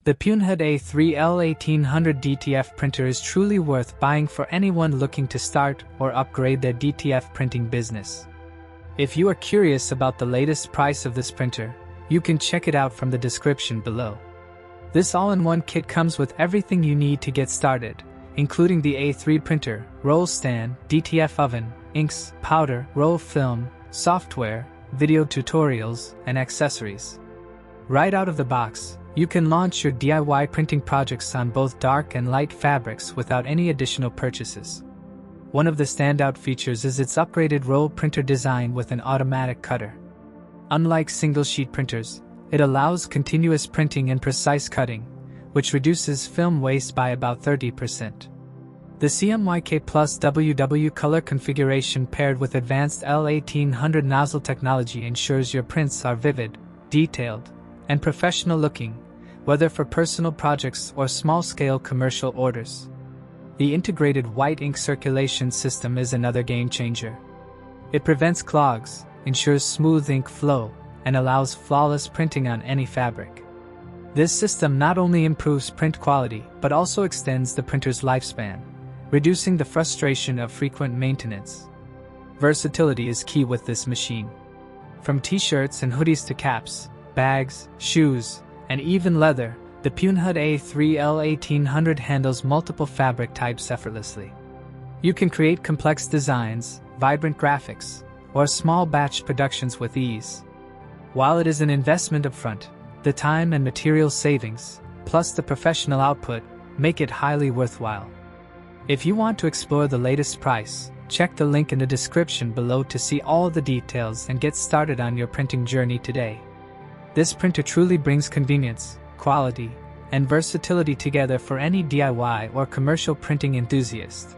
The PUNEHOD A3 L1800 DTF printer is truly worth buying for anyone looking to start or upgrade their DTF printing business. If you are curious about the latest price of this printer, you can check it out from the description below. This all-in-one kit comes with everything you need to get started, including the A3 printer, roll stand, DTF oven, inks, powder, roll film, software, video tutorials, and accessories. Right out of the box, you can launch your DIY printing projects on both dark and light fabrics without any additional purchases. One of the standout features is its upgraded roll printer design with an automatic cutter. Unlike single-sheet printers, it allows continuous printing and precise cutting, which reduces film waste by about 30%. The CMYK+WW color configuration paired with advanced L1800 nozzle technology ensures your prints are vivid, detailed, and professional looking, whether for personal projects or small-scale commercial orders. The integrated white ink circulation system is another game-changer. It prevents clogs, ensures smooth ink flow, and allows flawless printing on any fabric. This system not only improves print quality but also extends the printer's lifespan, reducing the frustration of frequent maintenance. Versatility is key with this machine. From t-shirts and hoodies to caps, bags, shoes, and even leather, the PUNEHOD A3 L1800 handles multiple fabric types effortlessly. You can create complex designs, vibrant graphics, or small batch productions with ease. While it is an investment upfront, the time and material savings, plus the professional output, make it highly worthwhile. If you want to explore the latest price, check the link in the description below to see all the details and get started on your printing journey today. This printer truly brings convenience, quality, and versatility together for any DIY or commercial printing enthusiast.